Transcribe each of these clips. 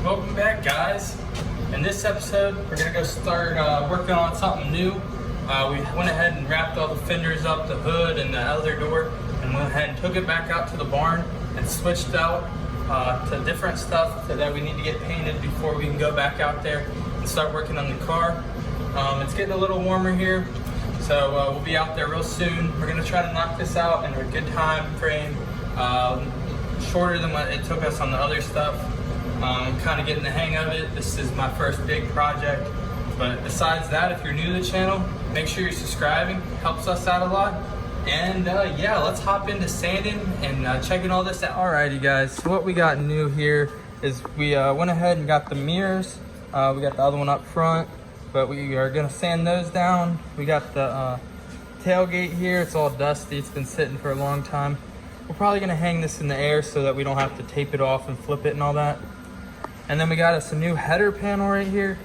welcome back, guys. In this episode, we're gonna go start working on something new. We went ahead and wrapped all the fenders up, the hood and the other door, and went ahead and took it back out to the barn and switched out to different stuff so that we need to get painted before we can go back out there and start working on the car. It's getting a little warmer here, so we'll be out there real soon. We're gonna try to knock this out in a good time frame, shorter than what it took us on the other stuff. I'm kind of getting the hang of it. This is my first big project. But besides that, if you're new to the channel, make sure you're subscribing. Helps us out a lot. And yeah, let's hop into sanding and checking all this out. Alrighty guys, so what we got new here is we went ahead and got the mirrors. We got the other one up front, but we are gonna sand those down. We got the tailgate here. It's all dusty. It's been sitting for a long time. We're probably gonna hang this in the air so that we don't have to tape it off and flip it and all that. And then we got us a new header panel right here.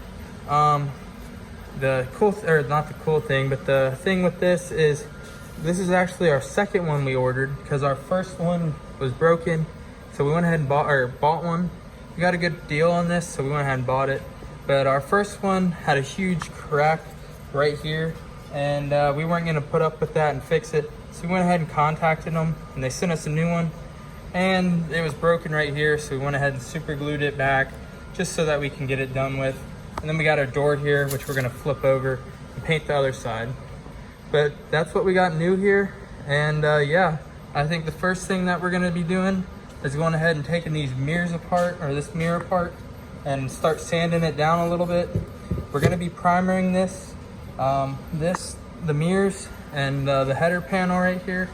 The cool, or not the cool thing, but the thing with this is actually our second one we ordered because our first one was broken. So we went ahead and bought one. We got a good deal on this, so we went ahead and bought it. But our first one had a huge crack right here, and we weren't gonna put up with that and fix it. So we went ahead and contacted them, and they sent us a new one. And it was broken right here, so we went ahead and super glued it back just so that we can get it done with. And then we got our door here, which we're gonna flip over and paint the other side. But that's what we got new here. And yeah, I think the first thing that we're gonna be doing is going ahead and taking these mirrors apart, or this mirror apart, and start sanding it down a little bit. We're gonna be primering this, the mirrors and the header panel right here.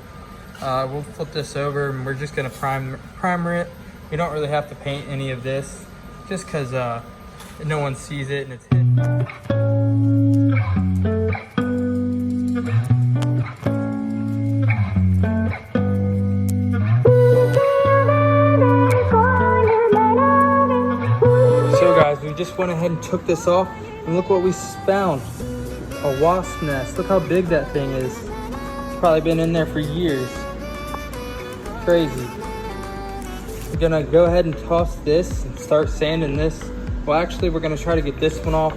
We'll flip this over and we're just gonna primer it. We don't really have to paint any of this just because no one sees it and it's hidden. So guys, we just went ahead and took this off and look what we found. A wasp nest. Look how big that thing is. It's probably been in there for years. Crazy. We're gonna go ahead and toss this and start sanding this. Well, actually, we're gonna try to get this one off.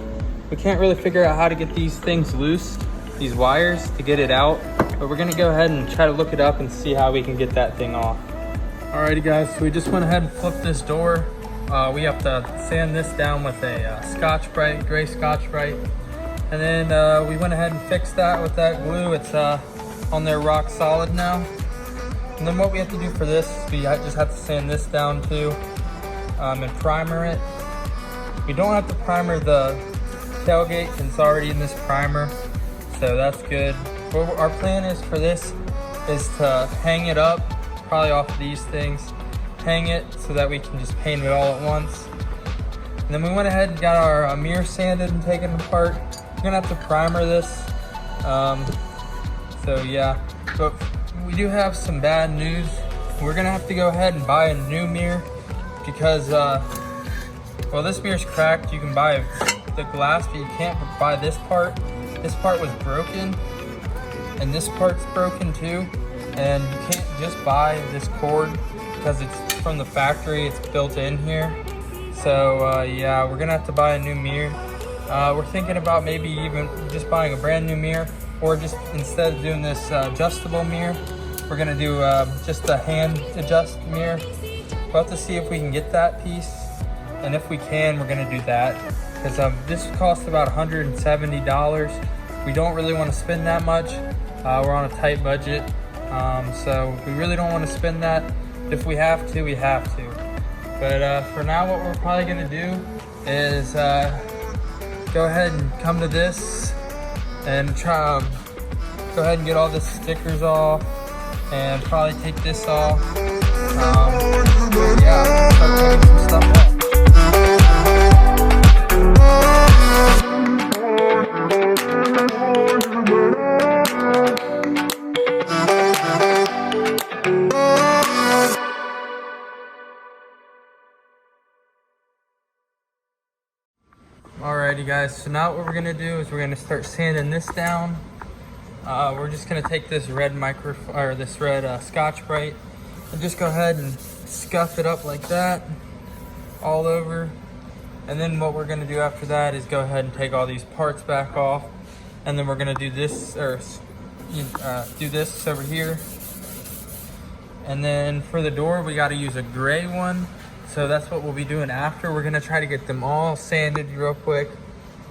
We can't really figure out how to get these things loose, these wires, to get it out. But we're gonna go ahead and try to look it up and see how we can get that thing off. Alrighty guys, so we just went ahead and flipped this door. We have to sand this down with a Scotch-Brite, gray Scotch-Brite. And then we went ahead and fixed that with that glue. It's on there rock solid now. And then what we have to do for this, we just have to sand this down too, and primer it. We don't have to primer the tailgate because it's already in this primer, so that's good. What our plan is for this is to hang it up, probably off of these things, hang it so that we can just paint it all at once. And then we went ahead and got our mirror sanded and taken apart. We're gonna have to primer this, so yeah. But we do have some bad news. We're gonna have to go ahead and buy a new mirror because, well, this mirror's cracked. You can buy the glass, but you can't buy this part. This part was broken, and this part's broken too. And you can't just buy this cord because it's from the factory. It's built in here. So yeah, we're gonna have to buy a new mirror. We're thinking about maybe even just buying a brand new mirror, or just instead of doing this adjustable mirror, we're gonna do just a hand adjust mirror. We'll have to see if we can get that piece, and if we can, we're gonna do that. Because this costs about $170. We don't really want to spend that much. We're on a tight budget, so we really don't want to spend that. If we have to, we have to. But for now, what we're probably gonna do is go ahead and come to this and try go ahead and get all the stickers off and probably take this off. Yeah, start taking some stuff off. Alrighty guys, so now what we're gonna do is we're gonna start sanding this down. We're just gonna take this red Scotch-Brite and just go ahead and scuff it up like that all over. And then what we're gonna do after that is go ahead and take all these parts back off. And then we're gonna do this, or do this over here. And then for the door, we gotta use a gray one. So that's what we'll be doing after. We're gonna try to get them all sanded real quick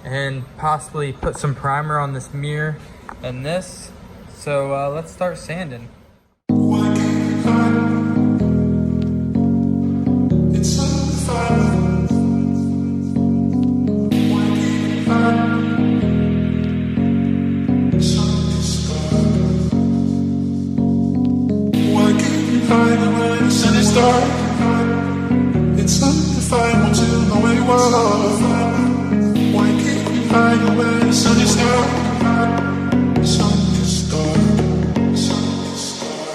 and possibly put some primer on this mirror and this. So let's start sanding. It's undefined once you know where you are. Why can't you hide where the sun is dark? Sun is dark. Sun is dark.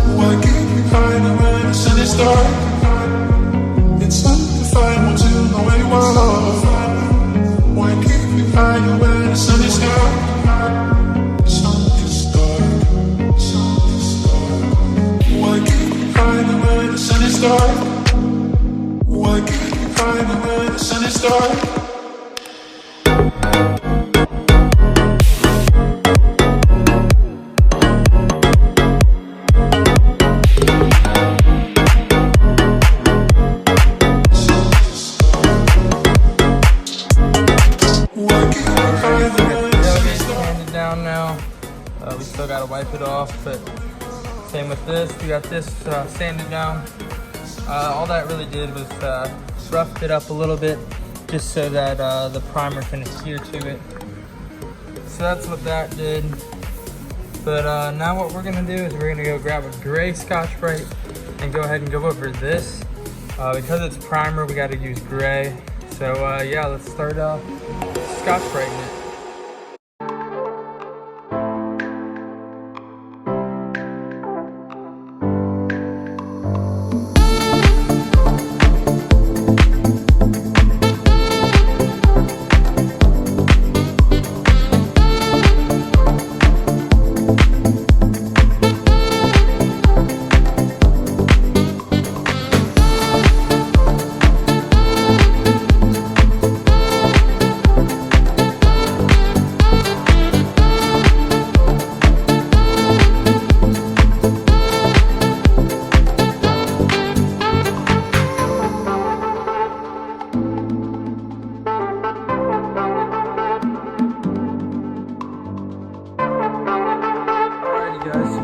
Why can't you hide where the sun is dark? It's undefined once you know where you are. Why can't we hide where the sun is dark? Sun is dark. Sun is dark. Why can't we hide where the sun is dark? Why can't we hide where the sun is dark? We still gotta wipe it off, but same with this. We got this sanded down. All that really did was roughed it up a little bit just so that the primer can adhere to it. So that's what that did. But now what we're gonna do is we're gonna go grab a gray Scotch-Brite and go ahead and go over this. Because it's primer, we gotta use gray. So yeah, let's start off Scotch-Briting it.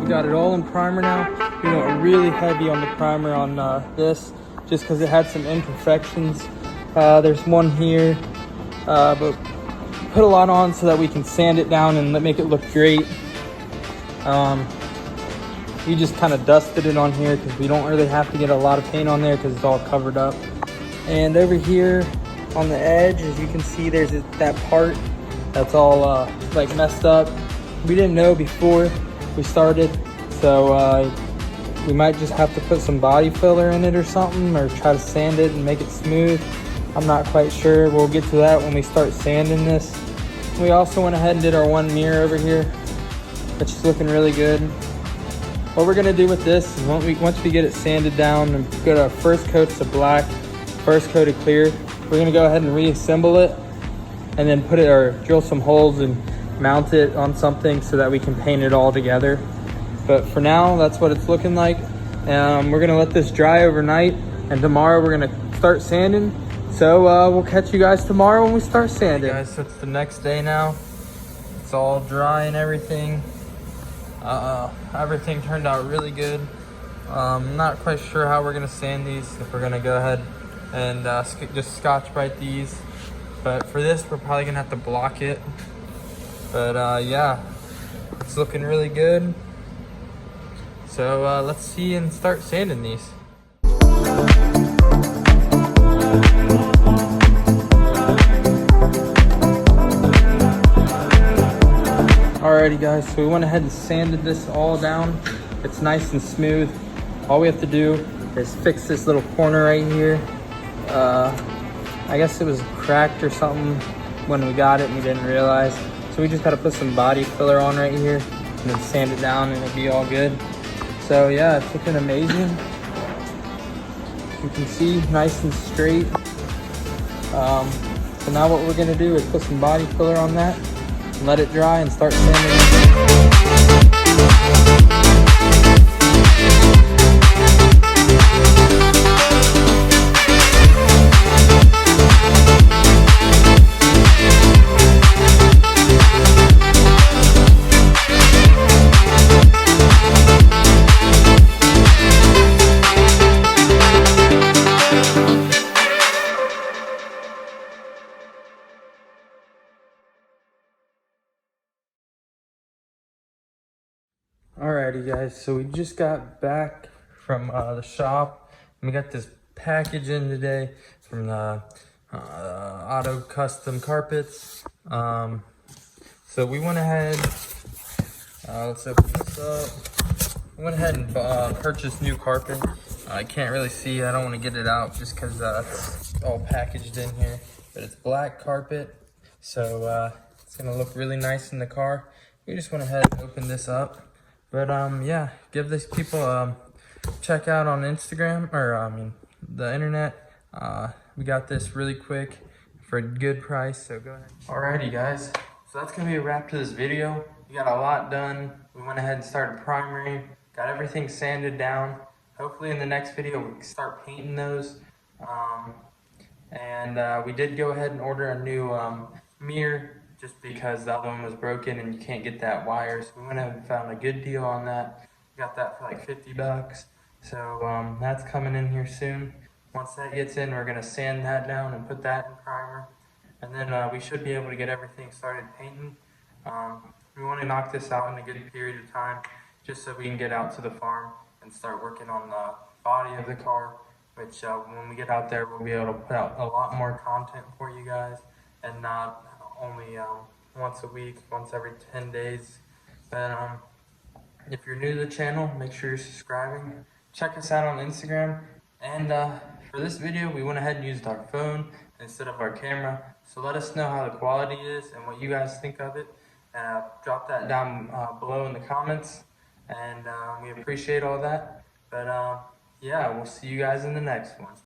We got it all in primer now. We went really heavy on the primer on this just because it had some imperfections. There's one here, but put a lot on so that we can sand it down and make it look great. We just kind of dusted it on here because we don't really have to get a lot of paint on there because it's all covered up. And over here on the edge, as you can see, there's that part that's all like messed up. We didn't know before we started, so we might just have to put some body filler in it or something, or try to sand it and make it smooth. I'm not quite sure. We'll get to that when we start sanding this. We also went ahead and did our one mirror over here, which is looking really good. What we're gonna do with this is once we get it sanded down and get our first coats of black, first coat of clear, we're gonna go ahead and reassemble it and then put it, or drill some holes and mount it on something so that we can paint it all together. But for now, that's what it's looking like. We're gonna let this dry overnight, and tomorrow we're gonna start sanding, So we'll catch you guys tomorrow when we start sanding. Hey guys, so it's the next day now. It's all dry and everything. Everything turned out really good. Not quite sure how we're gonna sand these. If we're gonna go ahead and just Scotch-Brite these, but for this we're probably gonna have to block it. But yeah, it's looking really good. So let's see and start sanding these. Alrighty guys, so we went ahead and sanded this all down. It's nice and smooth. All we have to do is fix this little corner right here. I guess it was cracked or something when we got it and we didn't realize. So we just gotta put some body filler on right here and then sand it down and it'll be all good. So yeah, it's looking amazing. You can see, nice and straight. So now what we're gonna do is put some body filler on that, and let it dry and start sanding. Alrighty guys, so we just got back from the shop and we got this package in today from the Auto Custom Carpets. So we went ahead, let's open this up. We went ahead and purchased new carpet. I can't really see, I don't want to get it out just because it's all packaged in here. But it's black carpet, so it's going to look really nice in the car. We just went ahead and opened this up. But yeah, give these people check out on Instagram, or the internet. We got this really quick for a good price, so go ahead. Alrighty guys, so that's gonna be a wrap to this video. We got a lot done. We went ahead and started primering, got everything sanded down. Hopefully in the next video we can start painting those. We did go ahead and order a new mirror, just because the other one was broken and you can't get that wire. So we went ahead and found a good deal on that. We got that for like 50 bucks. So that's coming in here soon. Once that gets in, we're gonna sand that down and put that in primer. And then we should be able to get everything started painting. We want to knock this out in a good period of time, just so we can get out to the farm and start working on the body of the car, which when we get out there, we'll be able to put out a lot more content for you guys, and not only once a week, once every 10 days. But if you're new to the channel, make sure you're subscribing. Check us out on Instagram. And for this video, we went ahead and used our phone instead of our camera. So let us know how the quality is and what you guys think of it. Drop that down below in the comments. And we appreciate all that. But yeah, we'll see you guys in the next one.